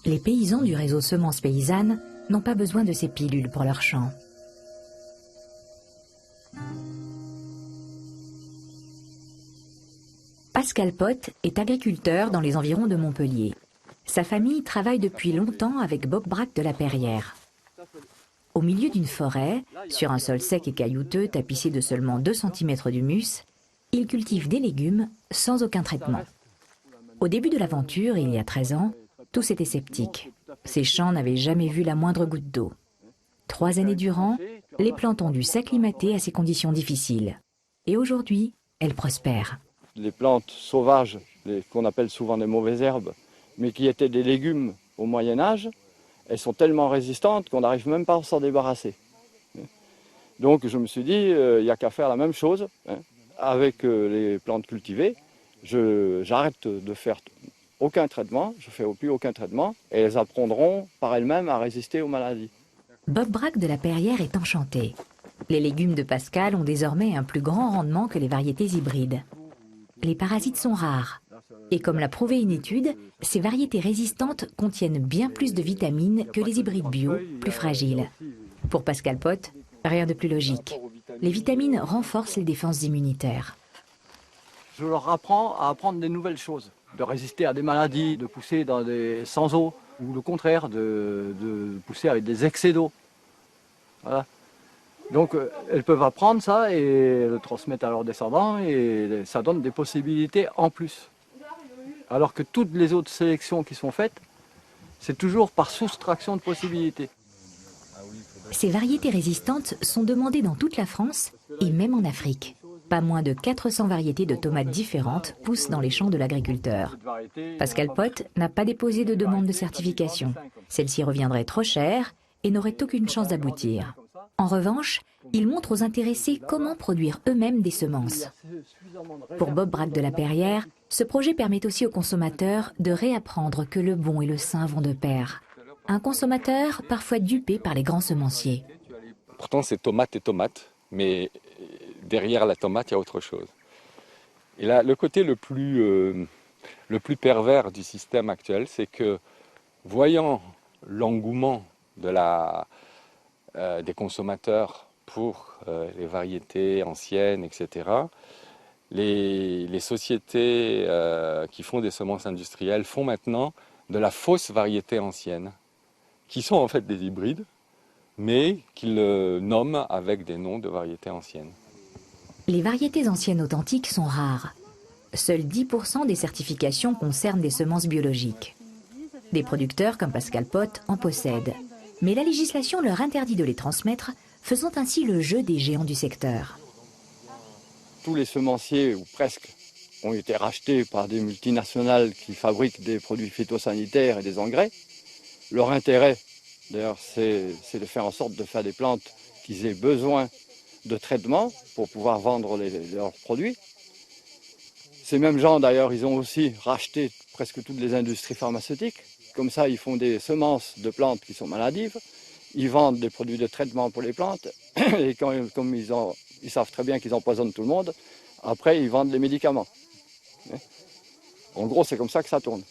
Les paysans du réseau Semences Paysannes n'ont pas besoin de ces pilules pour leurs champs. Pascal Pot est agriculteur dans les environs de Montpellier. Sa famille travaille depuis longtemps avec Bob Braque de la Perrière. Au milieu d'une forêt, sur un sol sec et caillouteux tapissé de seulement 2 cm d'humus, il cultive des légumes sans aucun traitement. Au début de l'aventure, il y a 13 ans, tous étaient sceptiques. Ces champs n'avaient jamais vu la moindre goutte d'eau. 3 années durant, les plantes ont dû s'acclimater à ces conditions difficiles. Et aujourd'hui, elles prospèrent. Les plantes sauvages, qu'on appelle souvent des mauvaises herbes, mais qui étaient des légumes au Moyen-Âge, elles sont tellement résistantes qu'on n'arrive même pas à s'en débarrasser. Donc je me suis dit, il n'y a qu'à faire la même chose avec les plantes cultivées. J'arrête de faire aucun traitement, je ne fais plus aucun traitement, et elles apprendront par elles-mêmes à résister aux maladies. Bob Braque de la Perrière est enchanté. Les légumes de Pascal ont désormais un plus grand rendement que les variétés hybrides. Les parasites sont rares. Et comme l'a prouvé une étude, ces variétés résistantes contiennent bien plus de vitamines que les hybrides bio, plus fragiles. Pour Pascal Pot, rien de plus logique. Les vitamines renforcent les défenses immunitaires. Je leur apprends à apprendre des nouvelles choses, de résister à des maladies, de pousser sans eau, ou le contraire, de pousser avec des excès d'eau. Voilà. Donc elles peuvent apprendre ça et le transmettre à leurs descendants et ça donne des possibilités en plus. Alors que toutes les autres sélections qui sont faites, c'est toujours par soustraction de possibilités. Ces variétés résistantes sont demandées dans toute la France et même en Afrique. Pas moins de 400 variétés de tomates différentes poussent dans les champs de l'agriculteur. Pascal Pot n'a pas déposé de demande de certification. Celle-ci reviendrait trop chère et n'aurait aucune chance d'aboutir. En revanche, il montre aux intéressés comment produire eux-mêmes des semences. Pour Bob Braque de la Perrière, ce projet permet aussi aux consommateurs de réapprendre que le bon et le sain vont de pair. Un consommateur parfois dupé par les grands semenciers. Pourtant c'est tomate et tomate, mais derrière la tomate il y a autre chose. Et là, le côté le plus pervers du système actuel, c'est que voyant l'engouement des consommateurs pour les variétés anciennes, etc., les sociétés qui font des semences industrielles font maintenant de la fausse variété ancienne, qui sont en fait des hybrides, mais qu'ils nomment avec des noms de variétés anciennes. Les variétés anciennes authentiques sont rares. Seuls 10% des certifications concernent des semences biologiques. Des producteurs comme Pascal Pot en possèdent. Mais la législation leur interdit de les transmettre, faisant ainsi le jeu des géants du secteur. Tous les semenciers, ou presque, ont été rachetés par des multinationales qui fabriquent des produits phytosanitaires et des engrais. Leur intérêt, d'ailleurs, c'est de faire en sorte de faire des plantes qui aient besoin de traitement pour pouvoir vendre leurs produits. Ces mêmes gens, d'ailleurs, ils ont aussi racheté presque toutes les industries pharmaceutiques. Comme ça, ils font des semences de plantes qui sont maladives. Ils vendent des produits de traitement pour les plantes. Et comme ils savent très bien qu'ils empoisonnent tout le monde, après, ils vendent les médicaments. En gros, c'est comme ça que ça tourne.